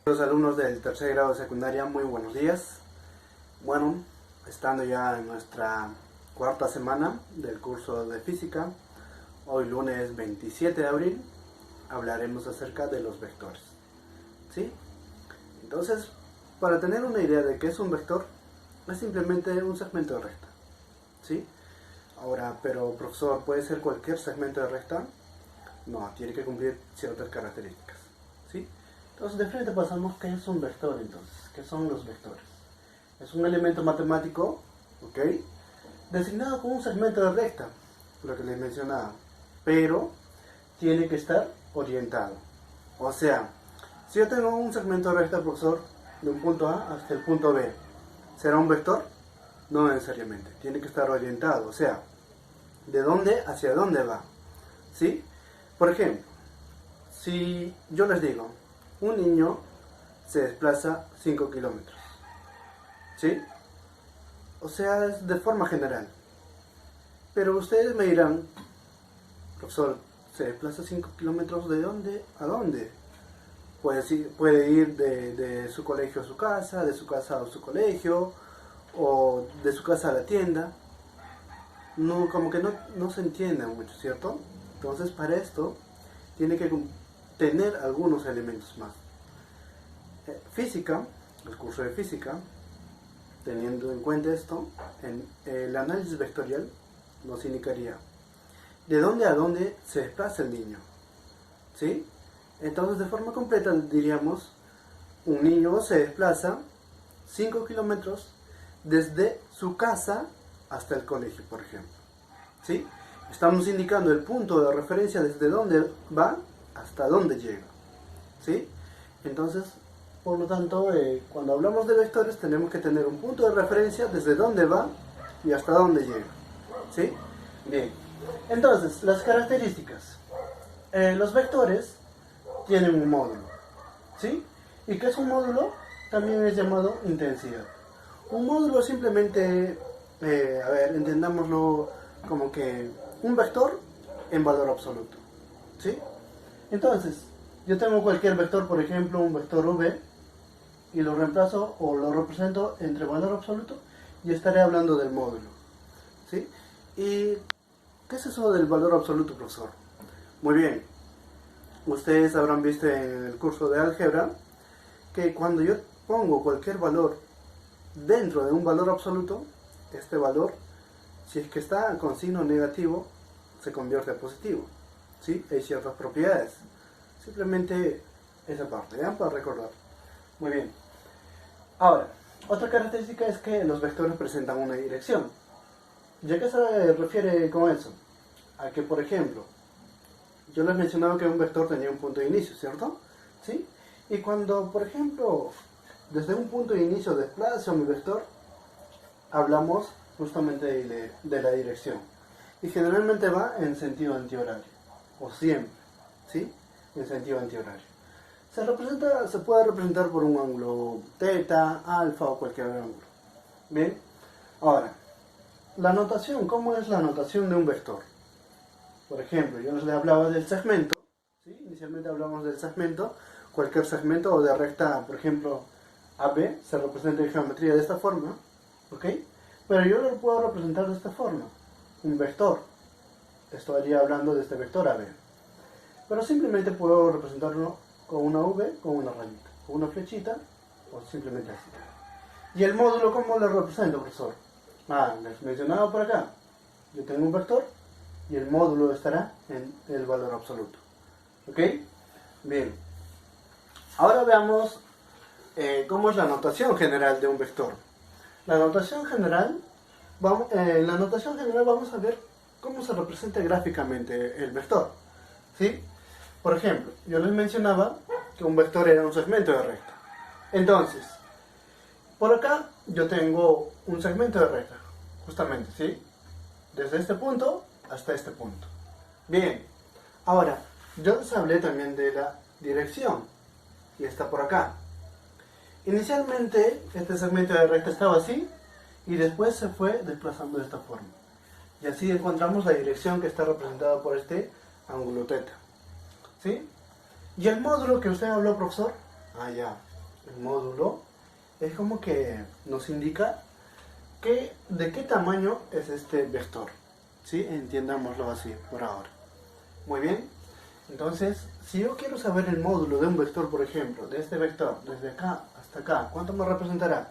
Los alumnos del tercer grado de secundaria, muy buenos días. Bueno, estando ya en nuestra cuarta semana del curso de física, hoy lunes 27 de abril, hablaremos acerca de los vectores. ¿Sí? Entonces, para tener una idea de qué es un vector, es simplemente un segmento de recta. ¿Sí? Ahora, pero profesor, ¿puede ser cualquier segmento de recta? No, tiene que cumplir ciertas características. ¿Sí? Entonces, de frente pasamos, ¿qué es un vector entonces? ¿Qué son los vectores? Es un elemento matemático, ¿ok?, designado como un segmento de recta, lo que les mencionaba, pero tiene que estar orientado. O sea, si yo tengo un segmento de recta, profesor, de un punto A hasta el punto B, ¿será un vector? No necesariamente, tiene que estar orientado, o sea, ¿de dónde hacia dónde va? ¿Sí? Por ejemplo, si yo les digo, un niño se desplaza 5 kilómetros, ¿sí? O sea, es de forma general. Pero ustedes me dirán, profesor, ¿se desplaza 5 kilómetros de dónde a dónde? Puede ir de su colegio a su casa, de su casa a su colegio, o de su casa a la tienda. No, como que no se entiende mucho, ¿cierto? Entonces, para esto, tiene que tener algunos elementos más. Física, el curso de física, teniendo en cuenta esto, en el análisis vectorial nos indicaría de dónde a dónde se desplaza el niño, ¿sí? Entonces, de forma completa diríamos, un niño se desplaza 5 kilómetros desde su casa hasta el colegio, por ejemplo, ¿sí? Estamos indicando el punto de referencia desde dónde va hasta dónde llega, ¿sí? Entonces, por lo tanto, cuando hablamos de vectores tenemos que tener un punto de referencia desde dónde va y hasta dónde llega, ¿sí? Bien, entonces, las características. Los vectores tienen un módulo, ¿sí? ¿Y qué es un módulo? También es llamado intensidad. Un módulo simplemente, entendámoslo como que un vector en valor absoluto, ¿sí? Entonces, yo tengo cualquier vector, por ejemplo, un vector v, y lo reemplazo o lo represento entre valor absoluto y estaré hablando del módulo, ¿sí? ¿Y qué es eso del valor absoluto, profesor? Muy bien, ustedes habrán visto en el curso de álgebra que cuando yo pongo cualquier valor dentro de un valor absoluto, este valor, si es que está con signo negativo, se convierte a positivo, ¿sí? Hay ciertas propiedades. Simplemente esa parte, ¿ya? Para recordar. Muy bien. Ahora, otra característica es que los vectores presentan una dirección. ¿Ya qué se refiere con eso? A que, por ejemplo, yo les mencionaba que un vector tenía un punto de inicio, ¿cierto? ¿Sí? Y cuando, por ejemplo, desde un punto de inicio desplazo mi vector, hablamos justamente de la dirección. Y generalmente va en sentido antihorario, o siempre, ¿sí? En sentido antihorario. Se puede representar por un ángulo teta, alfa o cualquier ángulo. Bien, ahora, la notación, ¿cómo es la notación de un vector? Por ejemplo, yo les hablaba del segmento, ¿sí? Inicialmente hablamos del segmento, cualquier segmento o de recta, por ejemplo, AB se representa en geometría de esta forma, ¿ok? Pero yo lo puedo representar de esta forma, un vector. Estaría hablando de este vector AB. Pero simplemente puedo representarlo con una V, con una rayita, con una flechita, o simplemente así. ¿Y el módulo cómo lo represento, profesor? Les mencionaba por acá. Yo tengo un vector y el módulo estará en el valor absoluto. ¿Ok? Bien. Ahora veamos cómo es la notación general de un vector. La notación general, en la notación general vamos a ver cómo se representa gráficamente el vector, ¿sí? Por ejemplo, yo les mencionaba que un vector era un segmento de recta. Entonces, por acá yo tengo un segmento de recta, justamente, ¿sí? Desde este punto hasta este punto. Bien, ahora, yo les hablé también de la dirección, y está por acá. Inicialmente, este segmento de recta estaba así, y después se fue desplazando de esta forma. Y así encontramos la dirección que está representada por este ángulo teta. ¿Sí? ¿Y el módulo que usted habló, profesor? Ya. el módulo, es como que nos indica de qué tamaño es este vector. ¿Sí? Entiendámoslo así por ahora. Muy bien. Entonces, si yo quiero saber el módulo de un vector, por ejemplo, de este vector, desde acá hasta acá, ¿cuánto me representará?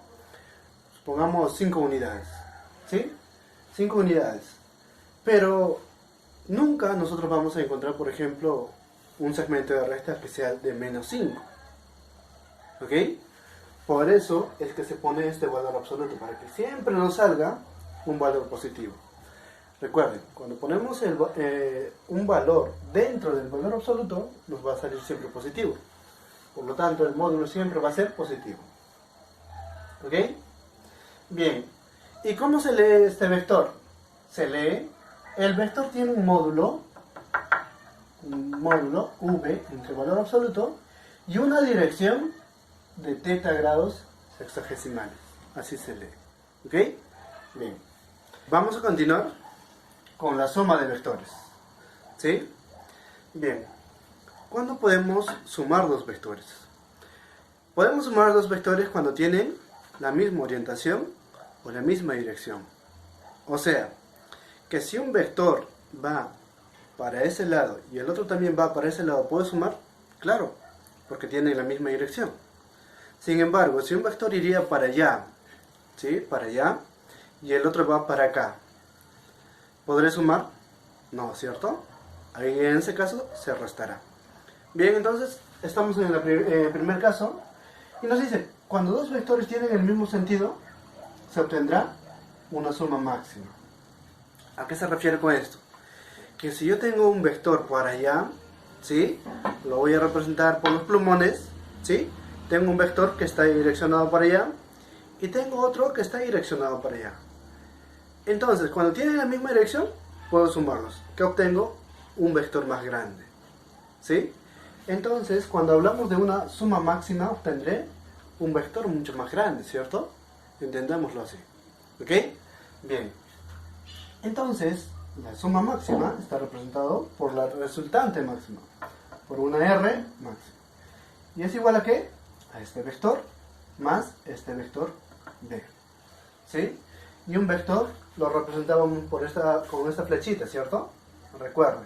Supongamos 5 unidades. ¿Sí? 5 unidades. Pero nunca nosotros vamos a encontrar, por ejemplo, un segmento de resta que sea de menos 5. ¿Ok? Por eso es que se pone este valor absoluto, para que siempre nos salga un valor positivo. Recuerden, cuando ponemos un valor dentro del valor absoluto, nos va a salir siempre positivo. Por lo tanto, el módulo siempre va a ser positivo. ¿Ok? Bien. ¿Y cómo se lee este vector? Se lee, el vector tiene un módulo v entre valor absoluto y una dirección de θ grados sexagesimales. Así se lee. ¿Ok? Bien. Vamos a continuar con la suma de vectores. ¿Sí? Bien. ¿Cuándo podemos sumar dos vectores? Podemos sumar dos vectores cuando tienen la misma orientación o la misma dirección. O sea, que si un vector va para ese lado y el otro también va para ese lado, ¿puedo sumar? Claro, porque tienen la misma dirección. Sin embargo, si un vector iría para allá, ¿sí? Para allá, y el otro va para acá, ¿podré sumar? No, ¿cierto? Ahí en ese caso se restará. Bien, entonces estamos en el primer caso y nos dice, cuando dos vectores tienen el mismo sentido, se obtendrá una suma máxima. ¿A qué se refiere con esto? Que si yo tengo un vector por allá, ¿sí? Lo voy a representar por los plumones, ¿sí? Tengo un vector que está direccionado para allá y tengo otro que está direccionado para allá. Entonces, cuando tienen la misma dirección, puedo sumarlos. ¿Qué obtengo? Un vector más grande. ¿Sí? Entonces, cuando hablamos de una suma máxima, obtendré un vector mucho más grande, ¿cierto? Entendámoslo así. ¿Ok? Bien. Entonces, la suma máxima está representado por la resultante máxima, por una R máxima. ¿Y es igual a qué? A este vector más este vector B. ¿Sí? Y un vector lo representábamos con esta flechita, ¿cierto? Recuerden.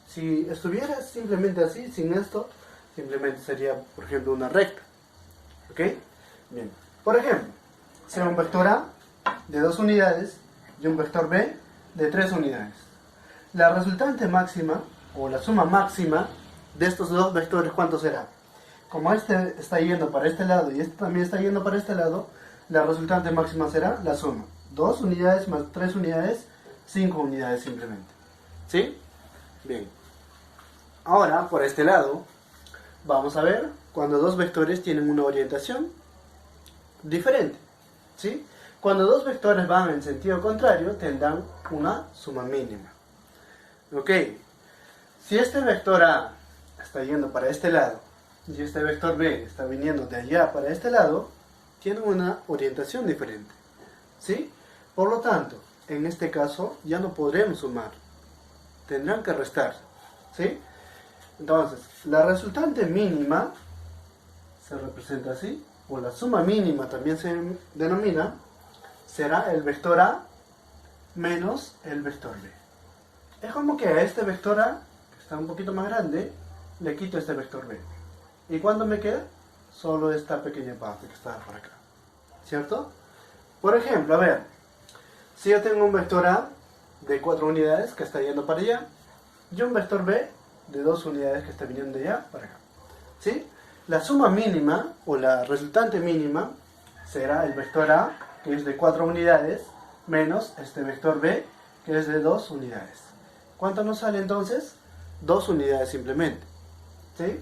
Si estuviera simplemente así, sin esto, simplemente sería, por ejemplo, una recta. ¿Ok? Bien. Por ejemplo, sea un vector A de 2 unidades y un vector B de 3 unidades. La resultante máxima, o la suma máxima, de estos dos vectores, ¿cuánto será? Como este está yendo para este lado y este también está yendo para este lado, la resultante máxima será la suma. 2 unidades más 3 unidades, 5 unidades simplemente. ¿Sí? Bien. Ahora, por este lado, vamos a ver cuando dos vectores tienen una orientación diferente. ¿Sí? Cuando dos vectores van en sentido contrario, tendrán una suma mínima. Ok. Si este vector A está yendo para este lado y este vector B está viniendo de allá para este lado, tienen una orientación diferente. ¿Sí? Por lo tanto, en este caso ya no podremos sumar. Tendrán que restar. ¿Sí? Entonces, la resultante mínima se representa así, o la suma mínima también se denomina, será el vector A menos el vector B. Es como que a este vector A, que está un poquito más grande, le quito este vector B. ¿Y cuándo me queda? Solo esta pequeña parte que está por acá. ¿Cierto? Por ejemplo, a ver, si yo tengo un vector A de 4 unidades que está yendo para allá, y un vector B de 2 unidades que está viniendo de allá para acá. ¿Sí? La suma mínima, o la resultante mínima, será el vector A, que es de 4 unidades, menos este vector B, que es de 2 unidades. ¿Cuánto nos sale entonces? 2 unidades simplemente. ¿Sí?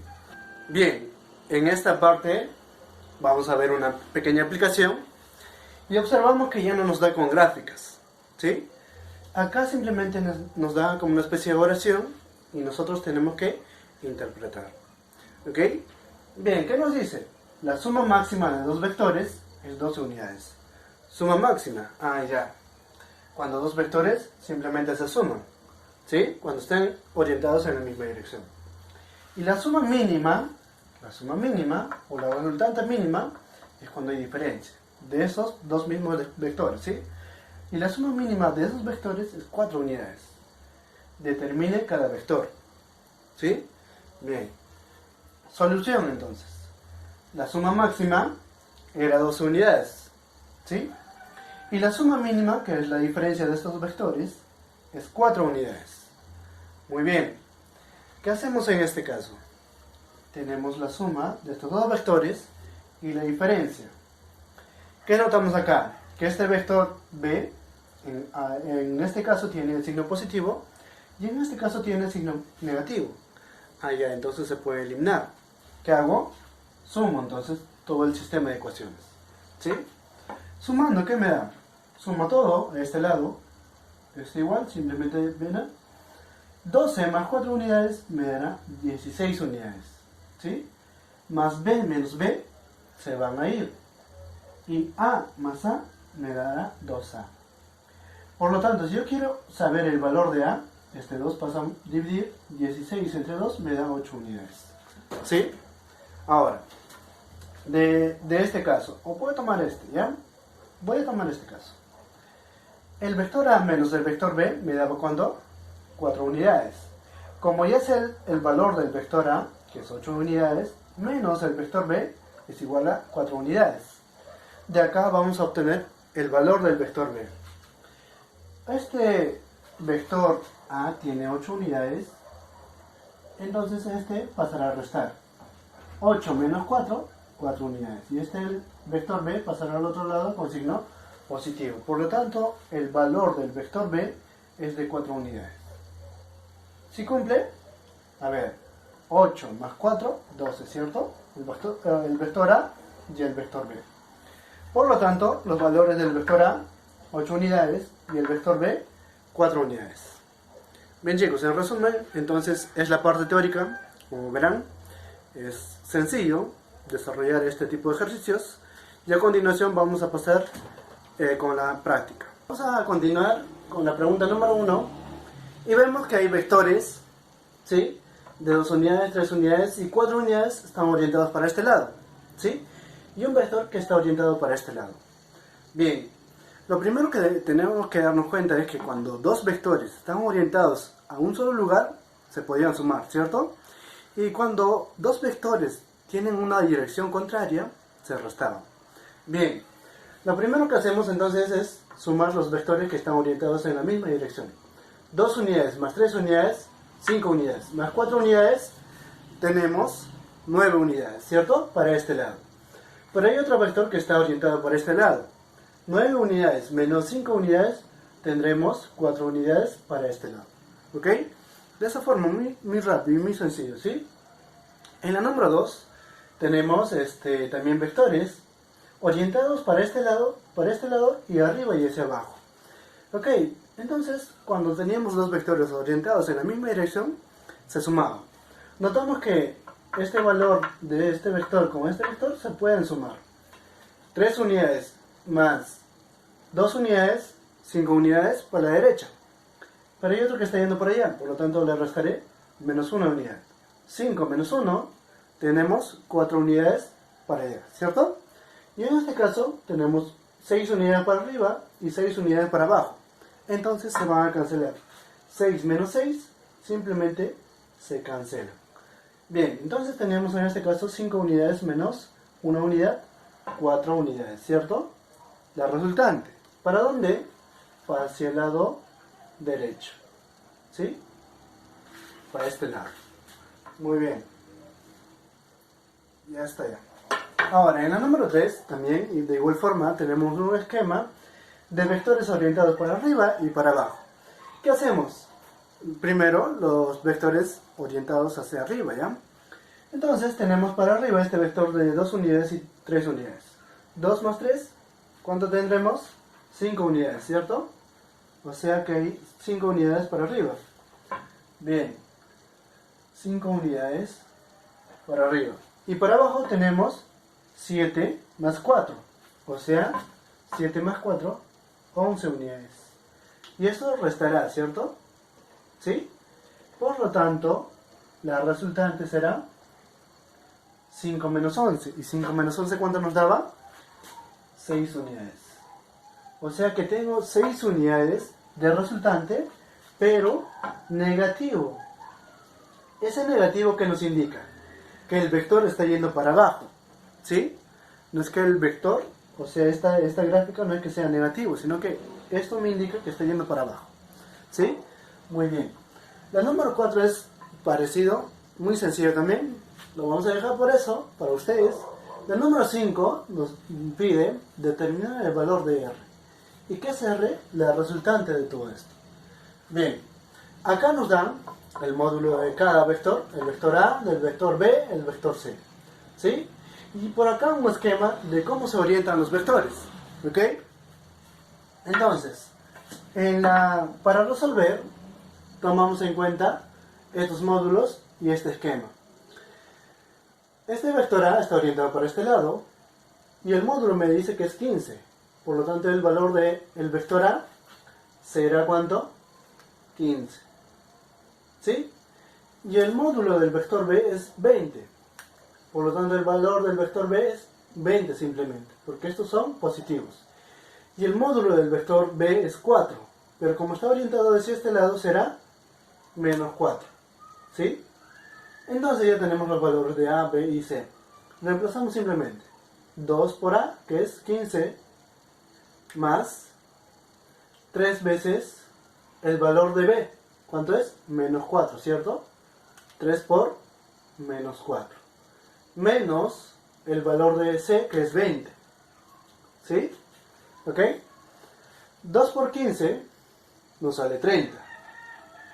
Bien, en esta parte vamos a ver una pequeña aplicación y observamos que ya no nos da con gráficas. ¿Sí? Acá simplemente nos da como una especie de oración y nosotros tenemos que interpretar. ¿Ok? Bien, ¿qué nos dice? La suma máxima de dos vectores es 12 unidades. Suma máxima, ya. Cuando dos vectores simplemente se suman. ¿Sí? Cuando estén orientados en la misma dirección. Y la suma mínima La suma mínima o la resultante mínima es cuando hay diferencia de esos dos mismos vectores, ¿sí? Y la suma mínima de esos vectores es 4 unidades. Determine cada vector, ¿sí? Bien. Solución entonces. La suma máxima era 12 unidades, ¿sí? Y la suma mínima, que es la diferencia de estos vectores, es 4 unidades. Muy bien. ¿Qué hacemos en este caso? Tenemos la suma de estos dos vectores y la diferencia. ¿Qué notamos acá? Que este vector b, en este caso tiene el signo positivo y en este caso tiene el signo negativo. Ya, entonces se puede eliminar. ¿Qué hago? Sumo entonces todo el sistema de ecuaciones, ¿sí? Sumando, ¿qué me da? Sumo todo a este lado, es igual, simplemente ven, 12 más 4 unidades me dará 16 unidades, ¿sí? Más b menos b se van a ir, y a más a me dará 2a. Por lo tanto, si yo quiero saber el valor de a, este 2 pasa a dividir, 16 entre 2 me da 8 unidades, ¿sí? Ahora, de este caso, o puedo tomar este, ¿ya? Voy a tomar este caso. El vector a menos el vector b me da ¿cuánto? 4 unidades. Como ya sé el valor del vector a, que es 8 unidades, menos el vector b es igual a 4 unidades. De acá vamos a obtener el valor del vector b. Este vector a tiene 8 unidades, entonces este pasará a restar. 8 menos 4, 4 unidades. Y el vector b pasará al otro lado con signo positivo. Por lo tanto, el valor del vector b es de 4 unidades. ¿Sí cumple? A ver, 8 más 4, 12, ¿cierto? El vector a y el vector b. Por lo tanto, los valores del vector a, 8 unidades, y el vector b, 4 unidades. Bien chicos, en resumen, entonces es la parte teórica, como verán. Es sencillo desarrollar este tipo de ejercicios y a continuación vamos a pasar con la práctica. Vamos a continuar con la pregunta número 1 y vemos que hay vectores, ¿sí? De 2 unidades, 3 unidades y 4 unidades están orientados para este lado, ¿sí? Y un vector que está orientado para este lado. Bien, lo primero que tenemos que darnos cuenta es que cuando dos vectores están orientados a un solo lugar, se podrían sumar, ¿cierto? Y cuando dos vectores tienen una dirección contraria, se restaban. Bien, lo primero que hacemos entonces es sumar los vectores que están orientados en la misma dirección. 2 unidades más 3 unidades, 5 unidades. Más 4 unidades, tenemos 9 unidades, ¿cierto? Para este lado. Pero hay otro vector que está orientado por este lado. 9 unidades menos 5 unidades, tendremos 4 unidades para este lado. ¿Ok? De esa forma, muy rápido y muy sencillo, ¿sí? En la número 2 tenemos también vectores orientados para este lado y arriba y hacia abajo. Ok, entonces cuando teníamos dos vectores orientados en la misma dirección, se sumaban. Notamos que este valor de este vector con este vector se pueden sumar. 3 unidades más 2 unidades, 5 unidades para la derecha. Pero hay otro que está yendo por allá, por lo tanto le restaré menos 1 unidad. 5 menos 1, tenemos 4 unidades para allá, ¿cierto? Y en este caso tenemos 6 unidades para arriba y 6 unidades para abajo. Entonces se van a cancelar. 6 menos 6 simplemente se cancela. Bien, entonces tenemos en este caso 5 unidades menos 1 unidad, 4 unidades, ¿cierto? La resultante. ¿Para dónde? Hacia el lado derecho, ¿sí? Para este lado. Muy bien. Ya está ya. Ahora, en la número 3 también, y de igual forma, tenemos un esquema de vectores orientados para arriba y para abajo. ¿Qué hacemos? Primero, los vectores orientados hacia arriba, ¿ya? Entonces, tenemos para arriba este vector de 2 unidades y 3 unidades. 2 más 3, ¿cuánto tendremos? 5 unidades, ¿cierto? O sea que hay 5 unidades para arriba. Bien. 5 unidades para arriba. Y para abajo tenemos 7 más 4. O sea, 7 más 4, 11 unidades. Y esto restará, ¿cierto? ¿Sí? Por lo tanto, la resultante será 5 menos 11. ¿Y 5 menos 11 cuánto nos daba? 6 unidades. O sea que tengo 6 unidades de resultante, pero negativo. Ese negativo que nos indica que el vector está yendo para abajo, ¿sí? No es que el vector, o sea, esta gráfica no es que sea negativo, sino que esto me indica que está yendo para abajo, ¿sí? Muy bien. La número 4 es parecido, muy sencillo también. Lo vamos a dejar por eso, para ustedes. La número 5 nos pide determinar el valor de R. ¿Y qué es R? La resultante de todo esto. Bien, acá nos dan el módulo de cada vector, el vector A, el vector B, el vector C, ¿sí? Y por acá un esquema de cómo se orientan los vectores, ¿ok? Entonces, para resolver, tomamos en cuenta estos módulos y este esquema. Este vector A está orientado para este lado y el módulo me dice que es 15. Por lo tanto, el valor del vector A será ¿cuánto? 15. ¿Sí? Y el módulo del vector B es 20. Por lo tanto, el valor del vector B es 20 simplemente, porque estos son positivos. Y el módulo del vector B es 4. Pero como está orientado hacia este lado, será menos 4. ¿Sí? Entonces ya tenemos los valores de A, B y C. Reemplazamos simplemente 2 por A, que es 15, más 3 veces el valor de B. ¿Cuánto es? Menos 4, ¿cierto? 3 por menos 4. Menos el valor de C, que es 20. ¿Sí? ¿Ok? 2 por 15 nos sale 30.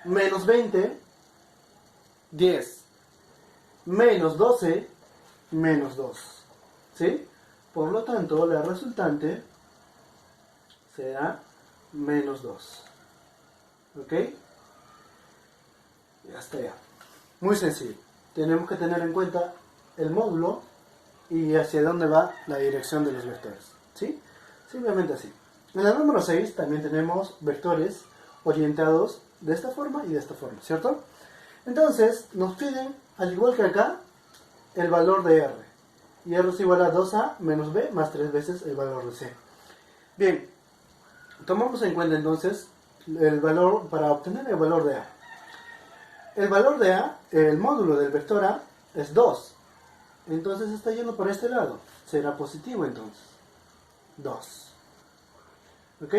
Menos 20, 10. Menos 12, menos 2. ¿Sí? Por lo tanto, la resultante será menos 2. ¿Ok? Ya está ya. Muy sencillo. Tenemos que tener en cuenta el módulo y hacia dónde va la dirección de los vectores. ¿Sí? Simplemente así. En la número 6 también tenemos vectores orientados de esta forma y de esta forma, ¿cierto? Entonces, nos piden, al igual que acá, el valor de R. Y R es igual a 2A menos B más 3 veces el valor de C. Bien, tomamos en cuenta entonces el valor para obtener el valor de A. El valor de A, el módulo del vector A, es 2. Entonces está yendo por este lado. Será positivo entonces. 2. ¿Ok?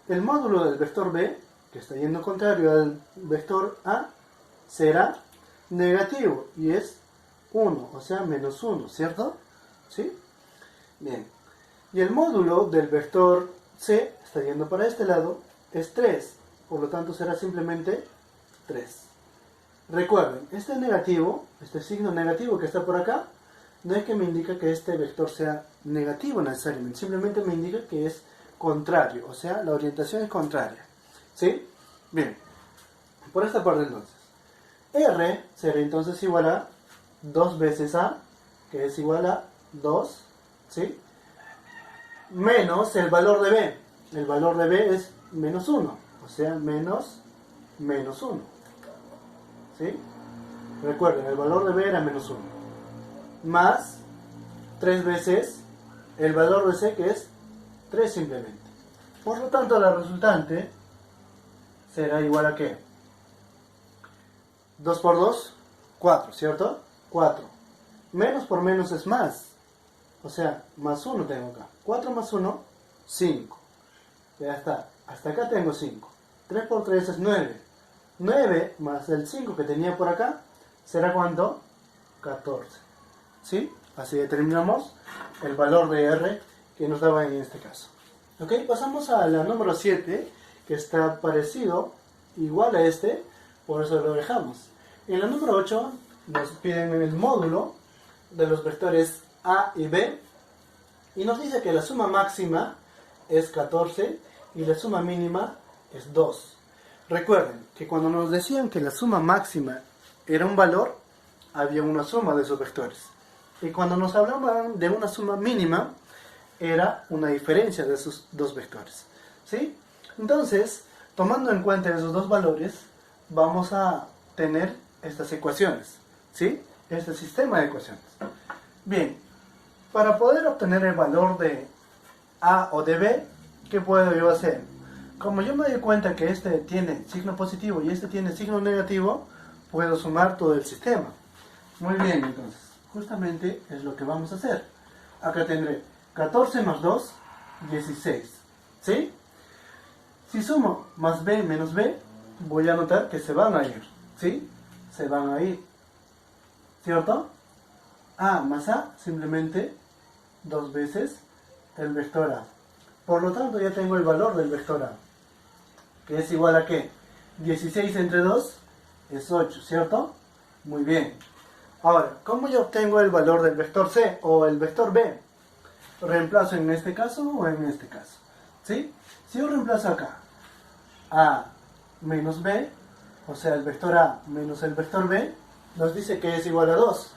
El módulo del vector B, que está yendo contrario al vector A, será negativo y es 1, o sea, menos 1, ¿cierto? ¿Sí? Bien. Y el módulo del vector C, está yendo para este lado, es 3. Por lo tanto, será simplemente 3. Recuerden, este negativo, este signo negativo que está por acá, no es que me indica que este vector sea negativo necesariamente, simplemente me indica que es contrario, o sea, la orientación es contraria. ¿Sí? Bien. Por esta parte entonces. R será entonces igual a 2 veces A, que es igual a 2, ¿sí? Menos el valor de B. El valor de B es menos 1, o sea, menos 1. ¿Sí? Recuerden, el valor de B era menos 1. Más 3 veces el valor de C, que es 3 simplemente. Por lo tanto, la resultante será igual a ¿qué? 2 por 2, 4, ¿cierto? 4. Menos por menos es más. O sea, más 1 tengo acá. 4 más 1, 5. Ya está. Hasta acá tengo 5. 3 por 3 es 9. 9 más el 5 que tenía por acá, ¿será cuánto? 14. ¿Sí? Así determinamos el valor de R que nos daba en este caso. Ok, pasamos a la número 7, que está parecido, igual a este, por eso lo dejamos. En la número 8 nos piden el módulo de los vectores A y B, y nos dice que la suma máxima es 14 y la suma mínima es 2. Recuerden que cuando nos decían que la suma máxima era un valor, había una suma de esos vectores. Y cuando nos hablaban de una suma mínima, era una diferencia de esos dos vectores. ¿Sí? Entonces, tomando en cuenta esos dos valores, vamos a tener estas ecuaciones. ¿Sí? este sistema de ecuaciones. Bien, para poder obtener el valor de A o de B, ¿qué puedo yo hacer? Como yo me doy cuenta que este tiene signo positivo y este tiene signo negativo, puedo sumar todo el sistema. Muy bien, entonces, justamente es lo que vamos a hacer. Acá tendré 14 más 2, 16. ¿Sí? Si sumo más B menos B, voy a notar que se van a ir. ¿Sí? Se van a ir. ¿Cierto? A más A, simplemente 2 veces el vector A. Por lo tanto, ya tengo el valor del vector A, que es igual a ¿qué? 16 entre 2 es 8, ¿cierto? Muy bien. Ahora, ¿cómo yo obtengo el valor del vector C o el vector B? ¿Reemplazo en este caso o en este caso? ¿Sí? Si yo reemplazo acá A menos B, o sea, el vector A menos el vector B, nos dice que es igual a 2.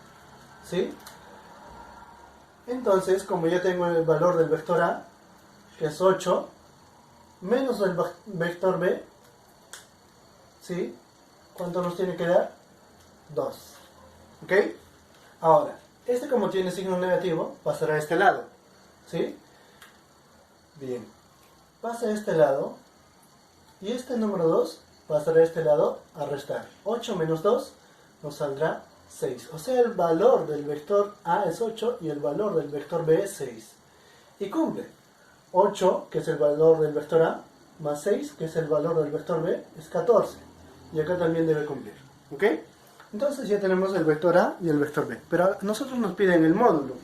¿Sí? Entonces, como ya tengo el valor del vector A, que es 8, menos el vector B, ¿sí? ¿Cuánto nos tiene que dar? 2. ¿Ok? Ahora, este como tiene signo negativo, pasará a este lado. ¿Sí? Bien. Pasa a este lado. Y este número 2 pasará a este lado a restar. 8 menos 2 nos saldrá 6. O sea, el valor del vector A es 8 y el valor del vector B es 6. Y cumple. 8, que es el valor del vector A, más 6, que es el valor del vector B, es 14. Y acá también debe cumplir. ¿Ok? Entonces ya tenemos el vector A y el vector B. Pero a nosotros nos piden el módulo.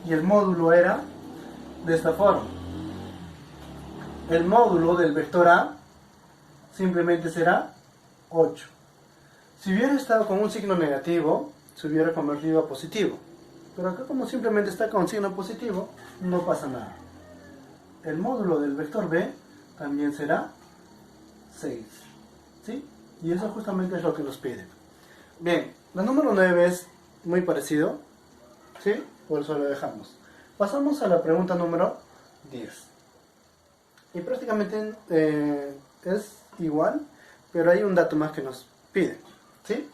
Y el módulo era de esta forma. El módulo del vector A simplemente será 8. Si hubiera estado con un signo negativo, se hubiera convertido a positivo. Pero acá como simplemente está con signo positivo, no pasa nada. El módulo del vector B también será 6. ¿Sí? Y eso justamente es lo que nos piden. Bien, la número 9 es muy parecido. ¿Sí? Por eso lo dejamos. Pasamos a la pregunta número 10. Y prácticamente es igual, pero hay un dato más que nos piden. ¿Sí?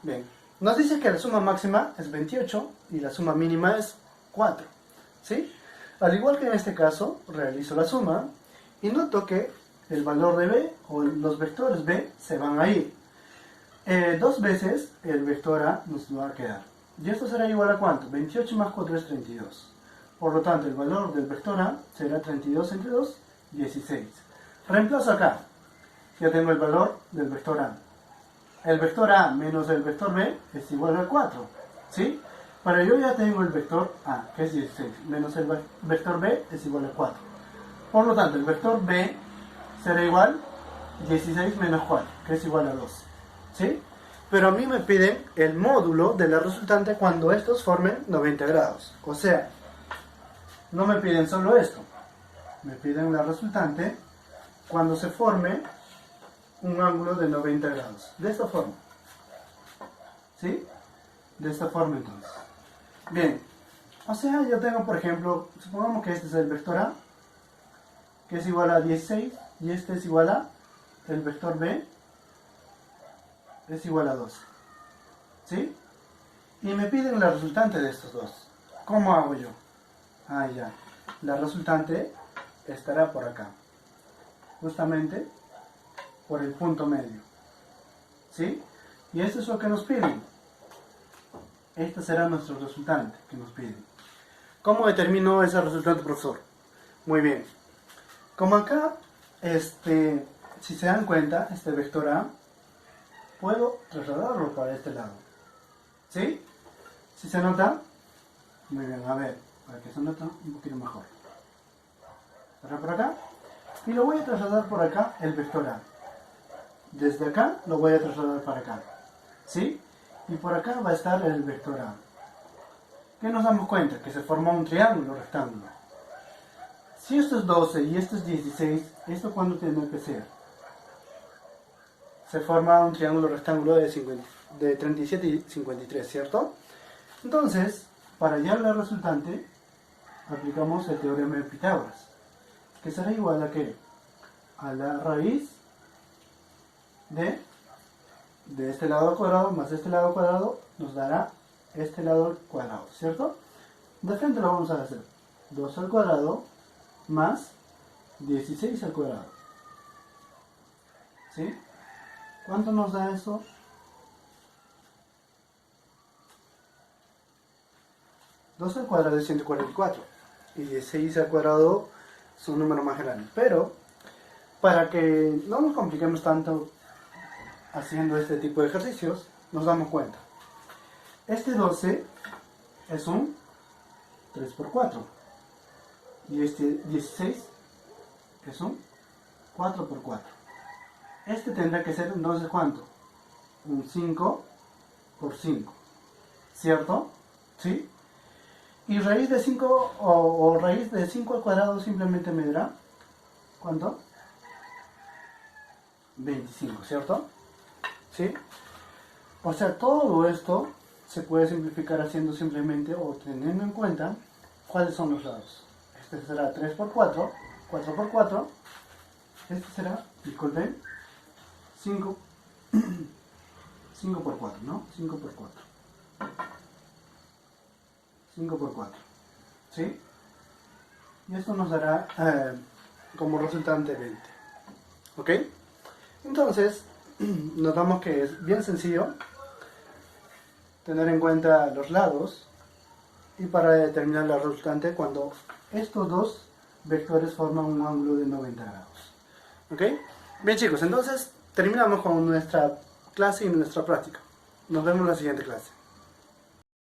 Bien, nos dice que la suma máxima es 28 y la suma mínima es 4. ¿Sí? Al igual que en este caso, realizo la suma y noto que el valor de B o los vectores B se van a ir. 2 veces el vector A nos va a quedar. Y esto será igual a ¿cuánto? 28 más 4 es 32. Por lo tanto, el valor del vector A será 32 entre 2, 16. Reemplazo acá. Ya tengo el valor del vector A. El vector A menos el vector B es igual a 4. ¿Sí? Pero yo ya tengo el vector A, que es 16, menos el vector B es igual a 4. Por lo tanto, el vector B será igual a 16 menos 4, que es igual a 2. ¿Sí? Pero a mí me piden el módulo de la resultante cuando estos formen 90 grados. O sea, no me piden solo esto. Me piden la resultante cuando se forme un ángulo de 90 grados. De esta forma. ¿Sí? De esta forma entonces. Bien. O sea, yo tengo, por ejemplo, supongamos que este es el vector A, que es igual a 16, y este es igual a el vector B, es igual a 2. ¿Sí? Y me piden la resultante de estos dos. ¿Cómo hago yo? Ah, ya. La resultante estará por acá. Justamente por el punto medio. ¿Sí? Y esto es lo que nos piden. Este será nuestro resultante que nos piden. ¿Cómo determino ese resultante, profesor? Muy bien. Como acá, si se dan cuenta, este vector A, puedo trasladarlo para este lado. ¿Sí? ¿Sí se nota? Muy bien, a ver, para que se note un poquito mejor. Por acá. Y lo voy a trasladar por acá, el vector A. Desde acá lo voy a trasladar para acá. ¿Sí? Y por acá va a estar el vector A. ¿Qué nos damos cuenta? Que se forma un triángulo rectángulo. Si esto es 12 y esto es 16, ¿esto cuándo tiene que ser? Se forma un triángulo rectángulo de 37 y 53, ¿cierto? Entonces, para hallar la resultante, aplicamos el teorema de Pitágoras, que será igual a ¿qué? A la raíz de este lado al cuadrado más este lado al cuadrado nos dará este lado al cuadrado, ¿cierto? De frente lo vamos a hacer 2 al cuadrado más 16 al cuadrado. ¿Sí? ¿Cuánto nos da eso? Dos al cuadrado es 144 y 16 al cuadrado es un número más grande. Pero para que no nos compliquemos tanto haciendo este tipo de ejercicios, nos damos cuenta. Este 12 es un 3 por 4 y este 16 es un 4 por 4. Este tendrá que ser entonces ¿cuánto? Un 5 por 5, ¿cierto? ¿Sí? Y raíz de 5 o raíz de 5 al cuadrado simplemente me dará ¿cuánto? 25, ¿cierto? ¿Sí? O sea, todo esto se puede simplificar haciendo simplemente o teniendo en cuenta cuáles son los lados. Este será 3 por 4, 4 por 4. Este será, disculpen, 5 por 4, ¿no? 5 por 4. 5 por 4. ¿Sí? Y esto nos dará como resultante 20. ¿Ok? Entonces, notamos que es bien sencillo tener en cuenta los lados y para determinar la resultante cuando estos dos vectores forman un ángulo de 90 grados. ¿Ok? Bien chicos, entonces terminamos con nuestra clase y nuestra práctica. Nos vemos en la siguiente clase.